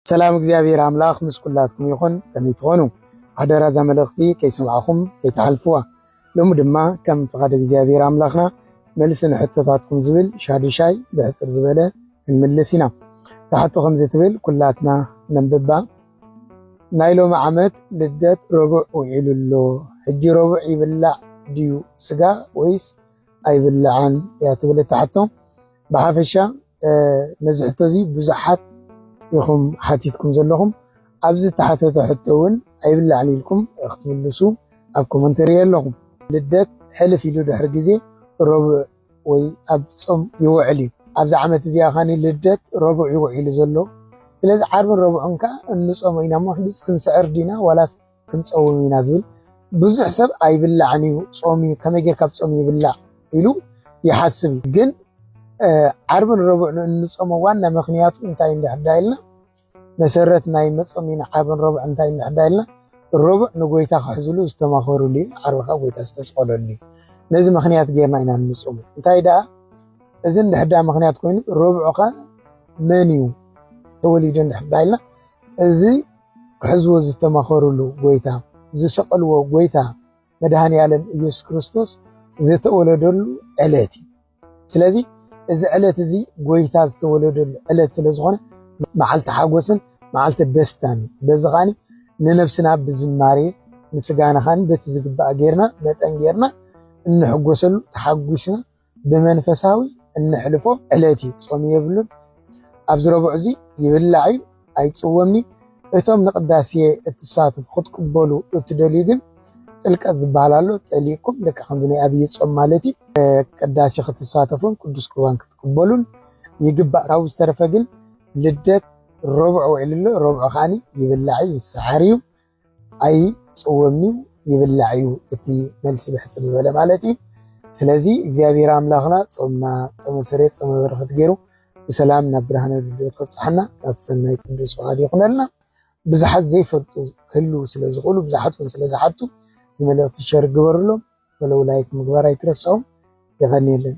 سلام እግዚአብሔር አምላክ ምስኩላትኩም ይኹን ከመይ ትኾኑ አደራ ዘመልእኽቲ ከይስምዓኹም ከይተሓልፍዋ ሎሚ ድማ ከም ፍቓድ እግዚአብሔር አምላኽና መልሲ ንሕቶታትኩም ዝብል ሻድሻይ ብሕፅር ዝበለ ክንምልስ ኢና። ታሕቱ ከምዚ ትብል ኩላትና ነንብባ። ናይ ሎሚ ዓመት ልደት ረቡዕ ውዒሉሎ ሕጂ ረቡዕ ይብላዕ ድዩ ስጋ ወይስ ኣይብላዕን እያ ትብል ታሕቶ። ብሓፈሻ ነዚ ሕቶ እዚ ብዙሓት ኢኹም ሓቲትኩም ዘለኹም ኣብዚ ተሓተተ ሕቶ እውን ኣይብላዕን ኢልኩም ክትምልሱ ኣብ ኮመንተሪ ኣለኹም። ልደት ሕልፍ ኢሉ ድሕሪ ግዜ ረቡዕ ወይ ኣብ ፆም ይውዕል እዩ። ኣብዚ ዓመት እዚኣ ኻኒ ልደት ረቡዕ ይውዒሉ ዘሎ። ስለዚ ዓርብን ረቡዕን ከዓ እንፆሞ ኢና እሞ ሕድስ ክንስዕር ዲና ዋላስ ክንፀውም ኢና ዝብል ብዙሕ ሰብ ኣይብላዕን እዩ ፆም እዩ ከመይ ጌርካ ፆም ይብላዕ ኢሉ ይሓስብ እዩ። ግን ዓርብን ረቡዕን እንፆሞ ዋና ምክንያቱ እንታይ እንዳሕዳይልና መሰረት ናይ መፆሚና ዓርብን ረቡዕ እንታይ እንዳሕዳይልና ረቡዕ ንጎይታ ክሕዝሉ ዝተማኸሩሉ እዩ፣ ዓርብኻ ጎይታ ዝተስቀለሉ እዩ። ነዚ ምክንያት ጌርና ኢና እንፆሙ። እንታይ ደኣ እዚ እንድሕዳ ምክንያት ኮይኑ ረቡዕኻ መን እዩ ተወሊዱ እንድሕዳይልና እዚ ክሕዝዎ ዝተማኸሩሉ ጎይታ ዝሰቀልዎ ጎይታ መድሃኒ ዓለም ኢየሱስ ክርስቶስ ዝተወለደሉ ዕለት እዩ። ስለዚ እዚ ዕለት እዚ ጎይታ ዝተወለደሉ ዕለት ስለ ዝኾነ መዓልቲ ሓጎስን መዓልቲ ደስታን በዚ ኻኒ ንነብስና ብዝማሬ ንስጋና ኻኒ በቲ ዝግባእ ጌርና መጠን ጌርና እንሕጎሰሉ ተሓጒስና ብመንፈሳዊ እንሕልፎ ዕለት እዩ። ፆም የብሉን ኣብዚ ረቡዕ እዚ ይብላዕ እዩ ኣይፅወምኒ። እቶም ንቅዳሴ እትሳተፉ ክትቅበሉ እትደልዩ ግን ጥልቀት ዝበሃል ኣሎ። ጠሊቅኩም ደቂ ከምዚ ናይ ኣብይ ፆም ማለት እዩ ቅዳሴ ክትሳተፉን ቅዱስ ቁርባን ክትቅበሉን ይግባእ። ካብኡ ዝተረፈ ግን ልደት ረቡዕ ውዒሉሎ ረቡዕ ኻኒ ይብላዕ ይሰዓር እዩ ኣይፅወምኒ ይብላዕ እዩ እቲ መልሲ ብሕፅር ዝበለ ማለት እዩ። ስለዚ እግዚአብሔር አምላኽና ፆምና ፆመ ስሬት ፆመ በረኸት ገይሩ ብሰላም ናብ ብርሃነ ልደት ከብፅሓና ናብ ሰናይ ቅዱስ ፍቓድ ይኹነልና። ብዙሓት ዘይፈልጡ ክህልው ስለ ዝኽእሉ ብዙሓት እውን ስለ ዝሓቱ እዚ መልእኽቲ ሸር ግበርሎም። ፈለው ላይክ ምግባር ኣይትረስዑ። ይኸኒየለን።